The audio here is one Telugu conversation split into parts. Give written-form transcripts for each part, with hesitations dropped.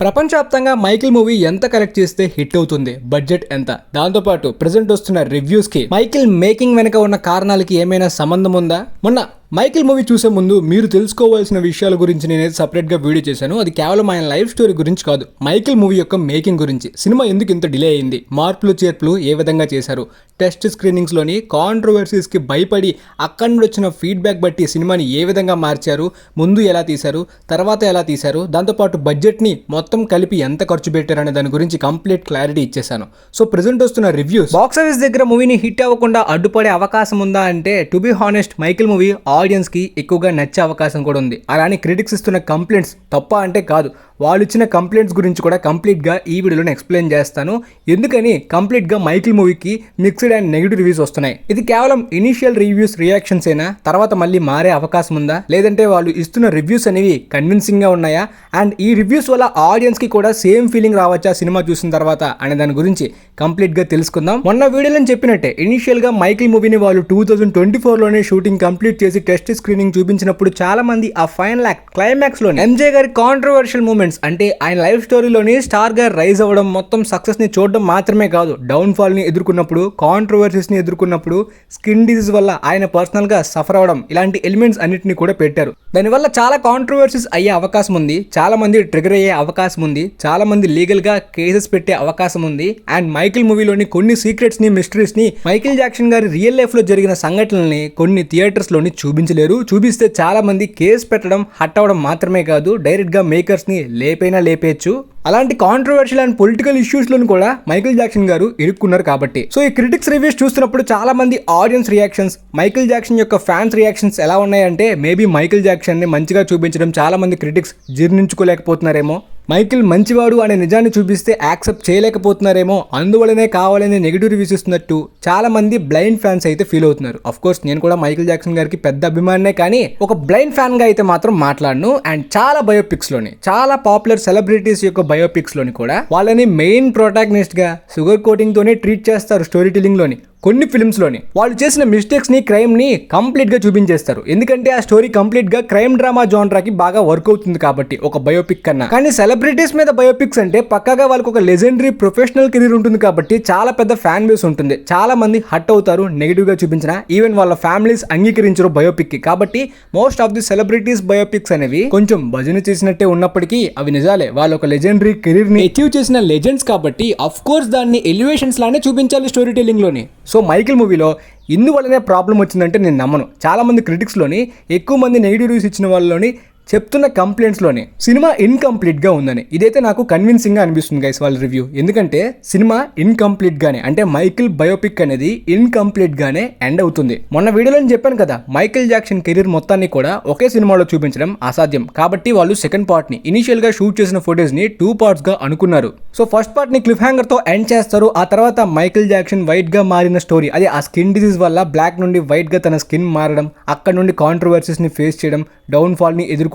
ప్రపంచవ్యాప్తంగా మైకిల్ మూవీ ఎంత కలెక్ట్ చేస్తే హిట్ అవుతుంది, బడ్జెట్ ఎంత, దాంతోపాటు ప్రెజెంట్ వస్తున్న రివ్యూస్ కి మైకిల్ మేకింగ్ వెనక ఉన్న కారణాలకి ఏమైనా సంబంధం ఉందా? మొన్న మైకిల్ మూవీ చూసే ముందు మీరు తెలుసుకోవాల్సిన విషయాల గురించి నేనైతే సపరేట్ గా వీడియో చేశాను. అది కేవలం ఆయన లైఫ్ స్టోరీ గురించి కాదు, మైకిల్ మూవీ యొక్క మేకింగ్ గురించి. సినిమా ఎందుకు ఇంత డిలే అయింది, మార్పులు చేర్పులు ఏ విధంగా చేశారు, టెస్ట్ స్క్రీనింగ్స్ లోని కాంట్రవర్సీస్ కి భయపడి అక్కడి నుండి వచ్చిన ఫీడ్బ్యాక్ బట్టి సినిమాని ఏ విధంగా మార్చారు, ముందు ఎలా తీశారు, తర్వాత ఎలా తీశారు, దాంతోపాటు బడ్జెట్ ని మొత్తం కలిపి ఎంత ఖర్చు పెట్టారు అనే దాని గురించి కంప్లీట్ క్లారిటీ ఇచ్చేసాను. సో ప్రెజెంట్ వస్తున్న రివ్యూస్ బాక్స్ ఆఫీస్ దగ్గర మూవీని హిట్ అవ్వకుండా అడ్డుపడే అవకాశం ఉందా అంటే, to be honest Michael movie audience కి ఎక్కువగా నచ్చే అవకాశం కూడా ఉంది. అలానే క్రిటిక్స్ ఇస్తున్న కంప్లైంట్స్ తప్ప అంటే కాదు, వాళ్ళు ఇచ్చిన కంప్లైంట్స్ గురించి కూడా కంప్లీట్ గా ఈ వీడియోలో ఎక్స్ప్లెయిన్ చేస్తాను. ఎందుకని కంప్లీట్ గా మైకిల్ మూవీకి మిక్స్డ్ అండ్ నెగిటివ్ రివ్యూస్ వస్తున్నాయి. ఇది కేవలం ఇనిషియల్ రివ్యూస్ రియాక్షన్స్ అయినా, తర్వాత మళ్ళీ మారే అవకాశం ఉందా, లేదంటే వాళ్ళు ఇస్తున్న రివ్యూస్ అనేవి కన్విన్సింగ్ గా ఉన్నాయా, అండ్ ఈ రివ్యూస్ వల్ల ఆడియన్స్ కి కూడా సేమ్ ఫీలింగ్ రావచ్చా సినిమా చూసిన తర్వాత అనే దాని గురించి కంప్లీట్ గా తెలుసుకుందాం. మొన్న వీడియోలో చెప్పినట్టే ఇనిషియల్ గా మైకిల్ మూవీని వాళ్ళు 2024 లోనే షూటింగ్ కంప్లీట్ చేసి టెస్ట్ స్క్రీనింగ్ చూపించినప్పుడు చాలా మంది ఆ ఫైనల్ యాక్ట్ క్లైమాక్స్ లోనే ఎంజే గారి కాంట్రవర్షియల్ మూమెంట్స్ అంటే ఆయన లైఫ్ స్టోరీలోని స్టార్ గా రైజ్ అవ్వడం, మొత్తం సక్సెస్ ని చూడడం మాత్రమే కాదు, డౌన్ ఫాల్ ని ఎదుర్కొన్నప్పుడు, కాంట్రవర్సీస్ ని ఎదుర్కొన్నప్పుడు, స్కిన్ డిసీజ్ వల్ల ఆయన పర్సనల్ గా సఫర్ అవడం, ఇలాంటి ఎలిమెంట్స్ అన్నిటిని కూడా పెట్టారు. దానివల్ల చాలా కాంట్రవర్సీస్ అయ్యే అవకాశం ఉంది, చాలా మంది ట్రిగర్ అయ్యే అవకాశం ఉంది, చాలా మంది లీగల్ గా కేసెస్ పెట్టే అవకాశం ఉంది. అండ్ మైకిల్ మూవీలోని కొన్ని సీక్రెట్స్ ని, మిస్టరీస్ ని, మైకిల్ జాక్సన్ గారి రియల్ లైఫ్ లో జరిగిన సంఘటనల్ని కొన్ని థియేటర్స్ లోని చూపించలేరు. చూపిస్తే చాలా మంది కేసు పెట్టడం, హట్ అవడం మాత్రమే కాదు, డైరెక్ట్ గా మేకర్స్ ని లేపైనా లేపేయచ్చు. అలాంటి కాంట్రవర్షియల్ అండ్ పొలిటికల్ ఇష్యూస్ లోను కూడా మైకిల్ జాక్సన్ గారు ఇరుక్కున్నారు కాబట్టి. సో ఈ క్రిటిక్స్ రివ్యూస్ చూస్తున్నప్పుడు చాలా మంది ఆడియన్స్ రియాక్షన్స్, మైకిల్ జాక్సన్ యొక్క ఫ్యాన్స్ రియాక్షన్స్ ఎలా ఉన్నాయంటే, మేబీ మైకిల్ జాక్సన్ ని మంచిగా చూపించడం చాలా మంది క్రిటిక్స్ జీర్ణించుకోలేకపోతున్నారేమో, మైకిల్ మంచివాడు అనే నిజాన్ని చూపిస్తే యాక్సెప్ట్ చేయలేకపోతున్నారేమో, అందువల్లనే కావాలనే నెగిటివ్ రివ్యూస్ ఇస్తున్నట్టు చాలా మంది బ్లైండ్ ఫ్యాన్స్ అయితే ఫీల్ అవుతున్నారు. ఆఫ్ కోర్స్ నేను కూడా మైకిల్ జాక్సన్ గారికి పెద్ద అభిమానినే, కానీ ఒక బ్లైండ్ ఫ్యాన్ గా అయితే మాత్రం మాట్లాడను. అండ్ చాలా బయోపిక్స్ లోని, చాలా పాపులర్ సెలబ్రిటీస్ యొక్క బయోపిక్స్ లోని కూడా వాళ్ళని మెయిన్ ప్రొటాగనిస్ట్ గా షుగర్ కోటింగ్ తోనే ట్రీట్ చేస్తారు. స్టోరీ టెల్లింగ్ లోని కొన్ని ఫిల్మ్స్ లోని వాళ్ళు చేసిన మిస్టేక్స్ ని, క్రైమ్ ని కంప్లీట్ గా చూపించేస్తారు. ఎందుకంటే ఆ స్టోరీ కంప్లీట్ గా క్రైమ్ డ్రామా జోనరాకి బాగా వర్క్ అవుతుంది కాబట్టి ఒక బయోపిక్ కన్నా. కానీ సెలబ్రిటీస్ మీద బయోపిక్స్ అంటే పక్కాగా వాళ్ళకి ఒక లెజెండరీ ప్రొఫెషనల్ కెరీర్ ఉంటుంది కాబట్టి చాలా పెద్ద ఫ్యాన్ బేస్ ఉంటుంది. చాలా మంది హట్ అవుతారు నెగిటివ్ గా చూపించిన, ఈవెన్ వాళ్ళ ఫ్యామిలీస్ అంగీకరించరు బయోపిక్ కి. కాబట్టి most of the celebrities biopics అనేవి కొంచెం భజన చేసినట్టే ఉన్నప్పటికీ అవి నిజాలే. వాళ్ళ ఒక లెజెండరీ కెరీర్ ని అచీవ్ చేసిన లెజెండ్స్ కాబట్టి అఫ్ కోర్స్ దాన్ని ఎలివేషన్స్ లానే చూపించాలి స్టోరీ టెల్లింగ్ లోని. సో మైకిల్ మూవీలో ఇందువల్లనే ప్రాబ్లం వచ్చిందంటే నేను నమ్మను. చాలా మంది క్రిటిక్స్లోని, ఎక్కువ మంది నెగిటివ్ రివ్యూస్ ఇచ్చిన వాళ్ళలోని చెప్తున్న కంప్లైంట్స్లోనే సినిమా ఇన్కంప్లీట్గా ఉందని. ఇదైతే నాకు కన్విన్సింగ్గా అనిపిస్తుంది గైస్ వాళ్ళ రివ్యూ. ఎందుకంటే సినిమా ఇన్కంప్లీట్గానే, అంటే మైకిల్ బయోపిక్ అనేది ఇన్కంప్లీట్గానే ఎండ్ అవుతుంది. మొన్న వీడియోలో చెప్పాను కదా, మైకిల్ జాక్సన్ కెరీర్ మొత్తాన్ని కూడా ఒకే సినిమాలో చూపించడం అసాధ్యం. కాబట్టి వాళ్ళు సెకండ్ పార్ట్ని, ఇనిషియల్గా షూట్ చేసిన ఫుటేజ్ని 2 పార్ట్స్గా అనుకున్నారు. సో ఫస్ట్ పార్ట్ని క్లిఫ్ హ్యాంగర్తో ఎండ్ చేస్తారు. ఆ తర్వాత మైకిల్ జాక్సన్ వైట్గా మారిన స్టోరీ, అది ఆ స్కిన్ డిసీజ్ వల్ల బ్లాక్ నుండి వైట్గా తన స్కిన్ మారడం, అక్కడ నుండి కాంట్రవర్సీస్ని ఫేస్ చేయడం, డౌన్ఫాల్ని ఎదుర్కోవడం,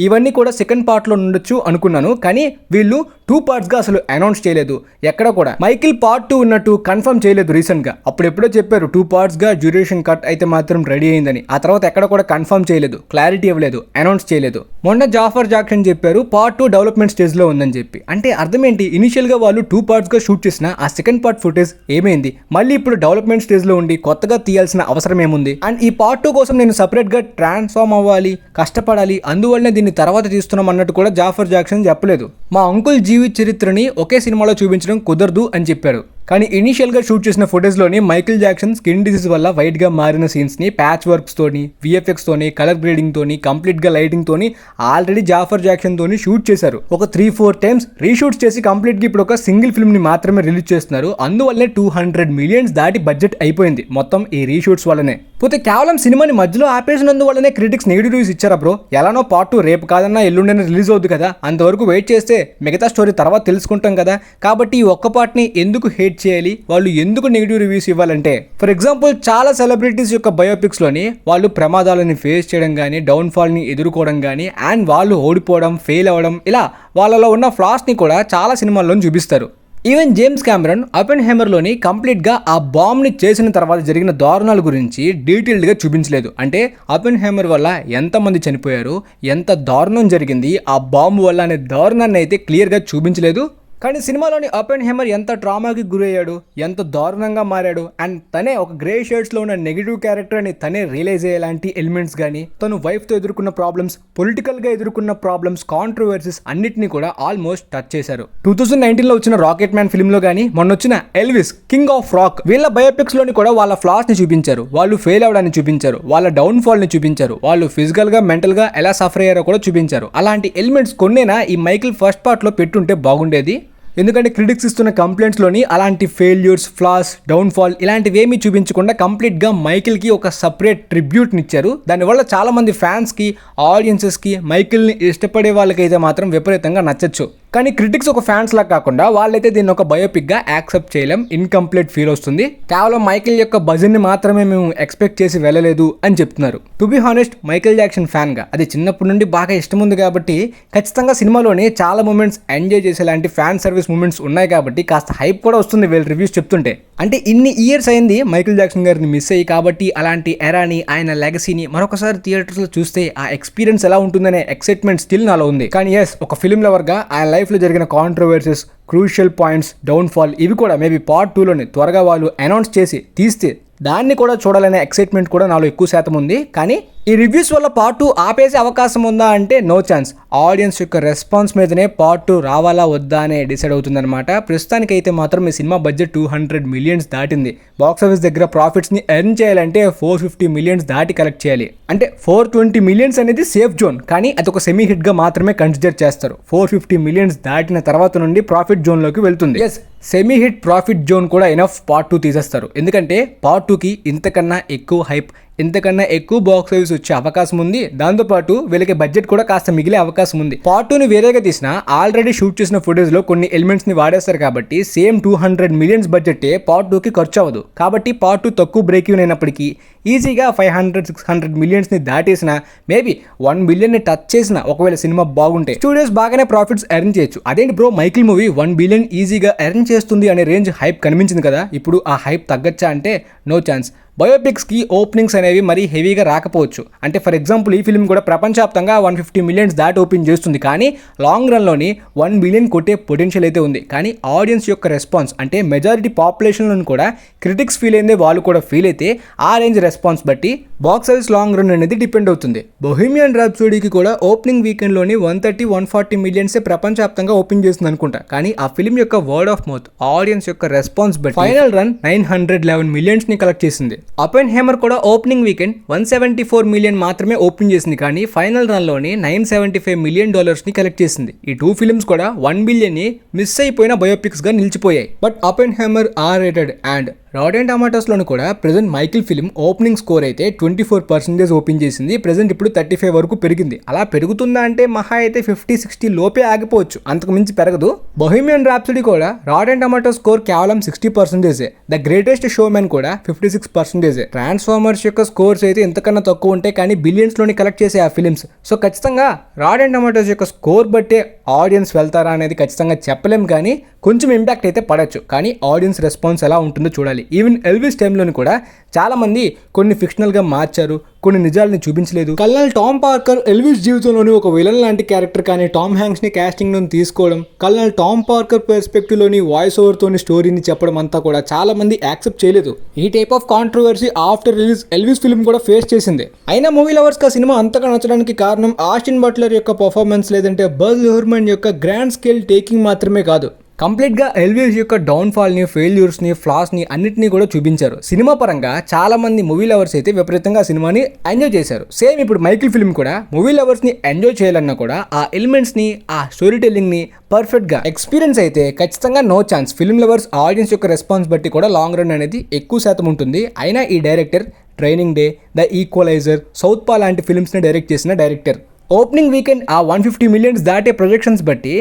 ఇవన్నీ కూడా సెకండ్ పార్ట్ లో ఉండొచ్చు అనుకున్నాను. కానీ వీళ్ళు 2 పార్ట్స్ గా అసలు అనౌన్స్ చేయలేదు. ఎక్కడ కూడా మైకిల్ పార్ట్ 2 ఉన్నట్టు కన్ఫర్మ్ చేయలేదు రీసెంట్ గా. అప్పుడు ఎప్పుడో చెప్పారు 2 పార్ట్స్ గా డ్యూరేషన్ కట్ అయితే మాత్రం రెడీ అయిందని. ఆ తర్వాత ఎక్కడ కూడా కన్ఫర్మ్ చేయలేదు, క్లారిటీ ఇవ్వలేదు, అనౌన్స్ చేయలేదు. మొన్న జాఫర్ జాక్సన్ చెప్పారు పార్ట్ 2 డెవలప్మెంట్ స్టేజ్ లో ఉందని చెప్పి. అంటే అర్థం ఏంటి, ఇనిషియల్ గా వాళ్ళు 2 పార్ట్స్ గా షూట్ చేసిన ఆ సెకండ్ పార్ట్ ఫుటేజ్ ఏమైంది, మళ్ళీ ఇప్పుడు డెవలప్మెంట్ స్టేజ్ లో ఉండి కొత్తగా తీయాల్సిన అవసరం ఏముంది? అండ్ ఈ పార్ట్ 2 కోసం నేను సపరేట్ గా ట్రాన్స్ఫార్మ్ అవ్వాలి, కష్టపడాలి, అందువల్లనే దీన్ని తర్వాత తీస్తున్నాం అన్నట్టు కూడా జాఫర్ జాక్సన్ చెప్పలేదు. మా అంకుల్ జీవిత చరిత్రని ఒకే సినిమాలో చూపించడం కుదరదు అని చెప్పారు. కానీ ఇనిషియల్ గా షూట్ చేసిన ఫుటేజ్ లోని మైకిల్ జాక్సన్ స్కిన్ డిసీజ్ వల్ల వైట్ గా మారిన సీన్స్ ని ప్యాచ్ వర్క్స్ తోని, విఎఫ్ఎక్స్ తోని, కలర్ గ్రేడింగ్ తోని, కంప్లీట్ గా లైటింగ్ తోని ఆల్రెడీ జాఫర్ జాక్సన్ తోని షూట్ చేశారు. ఒక 3-4 టైమ్స్ రీషూట్స్ చేసి కంప్లీట్ గా ఇప్పుడు ఒక సింగిల్ ఫిల్మ్ ని మాత్రమే రిలీజ్ చేస్తున్నారు. అందువల్లే 200 మిలియన్స్ దాటి బడ్జెట్ అయిపోయింది మొత్తం ఈ రీషూట్స్ వల్లనే. పోతే కేవలం సినిమాని మధ్యలో ఆపేసినందువల్లనే క్రిటిక్స్ నెగిటివ్ రివ్యూస్ ఇచ్చారా బ్రో? ఎలానో పార్ట్ 2 రేపు కాదన్నా ఎల్లుండైనా రిలీజ్ అవుద్ది కదా, అంతవరకు వెయిట్ చేస్తే మిగతా స్టోరీ తర్వాత తెలుసుకుంటాం కదా. కాబట్టి ఈ ఒక్క పార్ట్ ని ఎందుకు హేట్ చేయాలి, వాళ్ళు ఎందుకు నెగిటివ్ రివ్యూస్ ఇవ్వాలంటే, ఫర్ ఎగ్జాంపుల్ చాలా సెలబ్రిటీస్ యొక్క బయోపిక్స్ లోని వాళ్ళు ప్రమాదాలని ఫేస్ చేయడం కానీ, డౌన్ ఫాల్ ని ఎదుర్కోవడం కానీ, అండ్ వాళ్ళు ఓడిపోవడం, ఫెయిల్ అవ్వడం, ఇలా వాళ్ళలో ఉన్న ఫ్లాస్ ని కూడా చాలా సినిమాల్లో చూపిస్తారు. ఈవెన్ జేమ్స్ కెమెరన్ అపెన్హైమర్ లోని కంప్లీట్ గా ఆ బాంబ్ ని చేసిన తర్వాత జరిగిన దారుణాల గురించి డీటెయిల్డ్ గా చూపించలేదు. అంటే అపెన్హైమర్ వల్ల ఎంతమంది చనిపోయారు, ఎంత దారుణం జరిగింది ఆ బాంబు వల్ల అనే దారుణాన్ని అయితే క్లియర్ గా చూపించలేదు. కానీ సినిమాలోని అపెన్హైమర్ ఎంత ట్రామాకి గురయ్యాడు, ఎంత దారుణంగా మారాడు, అండ్ తనే ఒక గ్రే షేడ్స్లో ఉన్న నెగిటివ్ క్యారెక్టర్ అని తనే రియలైజ్ అయ్యేలాంటి ఎలిమెంట్స్ కానీ, తను వైఫ్తో ఎదుర్కొన్న ప్రాబ్లమ్స్, పొలిటికల్గా ఎదుర్కొన్న ప్రాబ్లమ్స్, కాంట్రవర్సీస్ అన్నిటిని కూడా ఆల్మోస్ట్ టచ్ చేశారు. 2019లో వచ్చిన రాకెట్ మ్యాన్ ఫిల్మ్లో కానీ, మొన్న వచ్చిన ఎల్విస్ కింగ్ ఆఫ్ రాక్, వీళ్ళ బయోపిక్స్లోని కూడా వాళ్ళ ఫ్లాస్ని చూపించారు, వాళ్ళు ఫెయిల్ అవడాన్ని చూపించారు, వాళ్ళ డౌన్ఫాల్ని చూపించారు, వాళ్ళు ఫిజికల్గా మెంటల్గా ఎలా సఫర్ అయ్యారో కూడా చూపించారు. అలాంటి ఎలిమెంట్స్ కొన్నేనా ఈ మైకిల్ ఫస్ట్ పార్ట్లో పెట్టుంటే బాగుండేది. ఎందుకంటే క్రిటిక్స్ ఇస్తున్న కంప్లైంట్స్లోని అలాంటి ఫెయిల్యూర్స్, ఫ్లాస్, డౌన్ఫాల్ ఇలాంటివి ఏమీ చూపించకుండా కంప్లీట్గా మైకిల్కి ఒక సపరేట్ ట్రిబ్యూట్ని ఇచ్చారు. దానివల్ల చాలామంది ఫ్యాన్స్కి, ఆడియన్సెస్కి, మైకిల్ని ఇష్టపడే వాళ్ళకైతే మాత్రం విపరీతంగా నచ్చచ్చు. కానీ క్రిటిక్స్ ఒక ఫ్యాన్స్ లా కాకుండా వాళ్ళైతే దీన్ని ఒక బయోపిక్ గా యాక్సెప్ట్ చేయలేం, ఇన్కంప్లీట్ ఫీల్ వస్తుంది, కేవలం మైకిల్ యొక్క బజన్ ని మాత్రమే మేము ఎక్స్పెక్ట్ చేసి వెళ్ళలేదు అని చెప్తున్నారు. To be honest, Michael Jackson fan గా అది చిన్నప్పటి నుండి బాగా ఇష్టం ఉంది కాబట్టి ఖచ్చితంగా సినిమాలోని చాలా మూమెంట్స్ ఎంజాయ్ చేసేలాంటి ఫ్యాన్ సర్వీస్ మూమెంట్స్ ఉన్నాయి కాబట్టి కాస్త హైప్ కూడా వస్తుంది వీళ్ళు రివ్యూస్ చెప్తుంటే. అంటే ఇన్ని ఇయర్స్ అయింది మైకిల్ జాక్సన్ గారిని మిస్ అయ్యి, కాబట్టి అలాంటి ఎరాని, ఆయన లెగసీని మరొకసారి థియేటర్స్ లో చూస్తే ఆ ఎక్స్పీరియన్స్ ఎలా ఉంటుందనే ఎక్సైట్మెంట్ స్టిల్ నాలో ఉంది. కానీ ఎస్, ఒక ఫిల్మ్ లవర్ గా ఆయన లైఫ్ లో జరిగిన కాంట్రవర్సీస్, క్రూషియల్ పాయింట్స్, డౌన్ఫాల్ ఇవి కూడా మేబీ పార్ట్ 2లోని త్వరగా వాళ్ళు అనౌన్స్ చేసి తీస్తే దాన్ని కూడా చూడాలనే ఎక్సైట్మెంట్ కూడా నాలో ఎక్కువ శాతం ఉంది. కానీ ఈ రివ్యూస్ వల్ల పార్ట్ 2 ఆపేసే అవకాశం ఉందా అంటే నో ఛాన్స్. ఆడియన్స్ యొక్క రెస్పాన్స్ మీదనే పార్ట్ 2 రావాలా వద్దా అనే డిసైడ్ అవుతుందన్నమాట. ప్రస్తుతానికైతే మాత్రం ఈ సినిమా బడ్జెట్ 200 మిలియన్స్ దాటింది. బాక్స్ ఆఫీస్ దగ్గర ప్రాఫిట్స్ని ఎర్న్ చేయాలంటే 450 మిలియన్స్ దాటి కలెక్ట్ చేయాలి. అంటే 420 మిలియన్స్ అనేది సేఫ్ జోన్, కానీ అది ఒక సెమీ హిట్గా మాత్రమే కన్సిడర్ చేస్తారు. 450 మిలియన్స్ దాటిన తర్వాత నుండి ప్రాఫిట్ జోన్లోకి వెళ్తుంది. Yes, semi hit profit zone కూడా ఎనఫ్ పార్ట్ 2 తీసేస్తారు. ఎందుకంటే పార్ట్ 2కి ఇంతకన్నా ఎక్కువ హైప్, ఇంతకన్నా ఎక్కువ బాక్స్ ఆఫీస్ వచ్చే అవకాశం ఉంది. దాంతోపాటు వీళ్ళకి బడ్జెట్ కూడా కాస్త మిగిలే అవకాశం ఉంది. పార్ట్ 2ని వేరేగా తీసినా ఆల్రెడీ షూట్ చేసిన ఫుటేజ్లో కొన్ని ఎలిమెంట్స్ని వాడేస్తారు కాబట్టి సేమ్ 200 మిలియన్స్ బడ్జెటే పార్ట్ 2కి ఖర్చు అవ్వదు. కాబట్టి పార్ట్ 2 తక్కువ బ్రేక్ ఈవెన్ అయినప్పటికీ ఈజీగా 500-600 మిలియన్స్ని దాటేసిన, మేబీ 1 బిలియన్ని టచ్ చేసిన ఒకవేళ సినిమా బాగుంటే స్టూడియోస్ బాగానే ప్రాఫిట్స్ ఎర్న్ చేయొచ్చు. అదేంటి బ్రో, మైకిల్ మూవీ 1 బిలియన్ ఈజీగా ఎర్న్ చేస్తుంది అనే రేంజ్ హైప్ కనిపించింది కదా, ఇప్పుడు ఆ హైప్ తగ్గచ్చా అంటే నో ఛాన్స్. బయోపిక్స్కి ఓపెనింగ్స్ అనేవి మరీ హెవీగా రాకపోవచ్చు. అంటే ఫర్ ఎగ్జాంపుల్ ఈ ఫిల్మ్ కూడా ప్రపంచవ్యాప్తంగా 150 మిలియన్స్ దాటి ఓపెన్ చేస్తుంది, కానీ లాంగ్ రన్లోని 1 బిలియన్ కొట్టే పొటెన్షియల్ అయితే ఉంది. కానీ ఆడియన్స్ యొక్క రెస్పాన్స్, అంటే మెజారిటీ పాపులేషన్లో కూడా క్రిటిక్స్ ఫీల్ అయిందే వాళ్ళు కూడా ఫీల్ అయితే ఆ రేంజ్ రెస్పాన్స్ బట్టి బాక్స్ ఆఫీస్ లాంగ్ రన్ అనేది డిపెండ్ అవుతుంది. బొహీమియన్ ర్యాప్సోడీకి కూడా ఓపెనింగ్ వీకెండ్లోని 130-140 మిలియన్సే ప్రపంచవ్యాప్తంగా ఓపెన్ చేస్తుంది అనుకుంటా. కానీ ఆ ఫిల్మ్ యొక్క వర్డ్ ఆఫ్ మౌత్, ఆడియన్స్ యొక్క రెస్పాన్స్ బట్టి ఫైనల్ రన్ 911 మిలియన్స్ని కలెక్ట్ చేసింది. అపెన్హైమర్ కూడా ఓపెనింగ్ వీకెండ్ 174 మిలియన్ మాత్రమే ఓపెన్ చేసింది, కానీ ఫైనల్ రన్లోని $975 మిలియన్ ని కలెక్ట్ చేసింది. ఈ 2 ఫిల్మ్స్ కూడా 1 బిలియన్ ని మిస్ అయిపోయిన బయోపిక్స్ గా నిలిచిపోయాయి. But Oppenheimer R rated and rotten టమాటోస్లోను కూడా ప్రెజెంట్ మైకిల్ ఫిల్మ్ ఓపెనింగ్ స్కోర్ అయితే 24% ఓపెన్ చేసింది. ప్రెజెంట్ ఇప్పుడు 35 వరకు పెరిగింది. అలా పెరుగుతుందా అంటే మహా అయితే 50-60 లోపే ఆగిపోవచ్చు, అంతకు మించి పెరగదు. బొహీమియన్ ర్యాప్సోడీ కూడా రాటెన్ టమాటో స్కోర్ కేవలం 60%. ద గ్రేటెస్ట్ షోమెన్ కూడా 56%. ట్రాన్స్ఫార్మర్స్ యొక్క స్కోర్స్ అయితే ఇంతకన్నా తక్కువ ఉంటాయి, కానీ బిలియన్స్లోని కలెక్ట్ చేసే ఆ ఫిలిమ్స్. సో ఖచ్చితంగా రాటెన్ టమాటోస్ యొక్క స్కోర్ బట్టే ఆడియన్స్ వెళ్తారా అనేది ఖచ్చితంగా చెప్పలేం, కానీ కొంచెం ఇంపాక్ట్ అయితే పడవచ్చు. కానీ ఆడియన్స్ రెస్పాన్స్ ఎలా ఉంటుందో చూడాలి. ఈవెన్ ఎల్విస్ టైంలోని కూడా చాలా మంది కొన్ని ఫిక్షనల్గా మార్చారు, కొన్ని నిజాలని చూపించలేదు. కల్నల్ టామ్ పార్కర్ ఎల్విస్ జీవితంలోని ఒక విలన్ లాంటి క్యారెక్టర్ కానీ టామ్ హ్యాంక్స్ని క్యాస్టింగ్లోని తీసుకోవడం, కల్నల్ టామ్ పార్కర్ పర్స్పెక్టివ్లోని వాయిస్ ఓవర్తోని స్టోరీని చెప్పడం అంతా కూడా చాలా మంది యాక్సెప్ట్ చేయలేదు. ఈ type of controversy after release Elvis film కూడా ఫేస్ చేసింది. అయినా మూవీ లవర్స్కి ఆ సినిమా అంతగా నచ్చడానికి కారణం ఆస్టిన్ బట్లర్ యొక్క పర్ఫార్మెన్స్, లేదంటే బజ్ లూహర్మన్ యొక్క గ్రాండ్ స్కేల్ టేకింగ్ మాత్రమే కాదు. కంప్లీట్గా ఎల్విస్ యొక్క డౌన్ఫాల్ని, ఫెయిల్యూర్స్ని, ఫ్లాస్ని అన్నింటినీ కూడా చూపించారు. సినిమా పరంగా చాలా మంది మూవీ లవర్స్ అయితే విపరీతంగా ఆ సినిమాని ఎంజాయ్ చేశారు. సేమ్ ఇప్పుడు మైకిల్ ఫిల్మ్ కూడా మూవీ లవర్స్ని ఎంజాయ్ చేయాలన్నా కూడా ఆ ఎలిమెంట్స్ని, ఆ స్టోరీ టెల్లింగ్ని పర్ఫెక్ట్గా ఎక్స్పీరియన్స్ అయితే ఖచ్చితంగా no chance. Film lovers audience యొక్క రెస్పాన్స్ బట్టి కూడా లాంగ్ రన్ అనేది ఎక్కువ శాతం ఉంటుంది. అయినా ఈ director training day, the equalizer, southpaw లాంటి ఫిల్మ్స్ని డైరెక్ట్ చేసిన డైరెక్టర్. ఓపెనింగ్ వీకెండ్ ఆ 150 మిలియన్స్ దాటే ప్రొజెక్షన్స్ బట్టి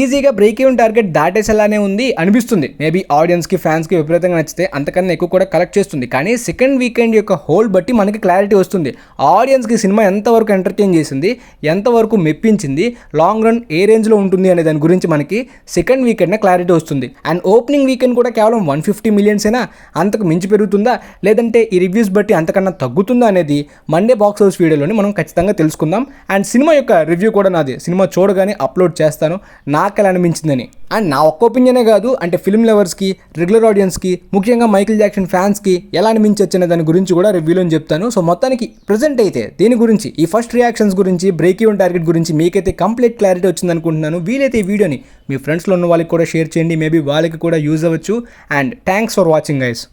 ఈజీగా బ్రేక్ ఈవెన్ టార్గెట్ దాటేసేలానే ఉంది అనిపిస్తుంది. మేబీ ఆడియన్స్కి ఫ్యాన్స్కి విపరీతంగా నచ్చితే అంతకన్నా ఎక్కువ కూడా కలెక్ట్ చేస్తుంది. కానీ సెకండ్ వీకెండ్ యొక్క హోల్ బట్టి మనకి క్లారిటీ వస్తుంది. ఆడియన్స్కి సినిమా ఎంతవరకు ఎంటర్టైన్ చేసింది, ఎంతవరకు మెప్పించింది, లాంగ్ రన్ ఏ రేంజ్లో ఉంటుంది అనే దాని గురించి మనకి సెకండ్ వీకెండ్న క్లారిటీ వస్తుంది. అండ్ ఓపెనింగ్ వీకెండ్ కూడా కేవలం 150 మిలియన్సేనా, అంతకు మించి పెరుగుతుందా లేదంటే ఈ రివ్యూస్ బట్టి అంతకన్నా తగ్గుతుందా అనేది మండే బాక్స్ హౌస్ వీడియోలోని మనం ఖచ్చితంగా తెలుసుకుందాం. అండ్ సినిమా యొక్క రివ్యూ కూడా నాది సినిమా చూడగానే అప్లోడ్ చేస్తాను నాకు ఎలా అనిపించిందని. అండ్ నా ఒక్క ఒపీనియనే కాదు, అంటే ఫిల్మ్ లవర్స్కి, రెగ్యులర్ ఆడియన్స్కి, ముఖ్యంగా మైకిల్ జాక్సన్ ఫ్యాన్స్కి ఎలా అనిపించొచ్చనే దాని గురించి కూడా రివ్యూలో చెప్తాను. సో మొత్తానికి ప్రజెంట్ అయితే దీని గురించి, ఈ ఫస్ట్ రియాక్షన్స్ గురించి, బ్రేక్ ఈవెన్ టార్గెట్ గురించి మీకైతే కంప్లీట్ క్లారిటీ వచ్చింది అనుకుంటున్నాను. వీలైతే ఈ వీడియోని మీ ఫ్రెండ్స్లో ఉన్న వాళ్ళకి కూడా షేర్ చేయండి, మేబీ వాళ్ళకి కూడా యూజ్ అవ్వచ్చు. And thanks for watching guys.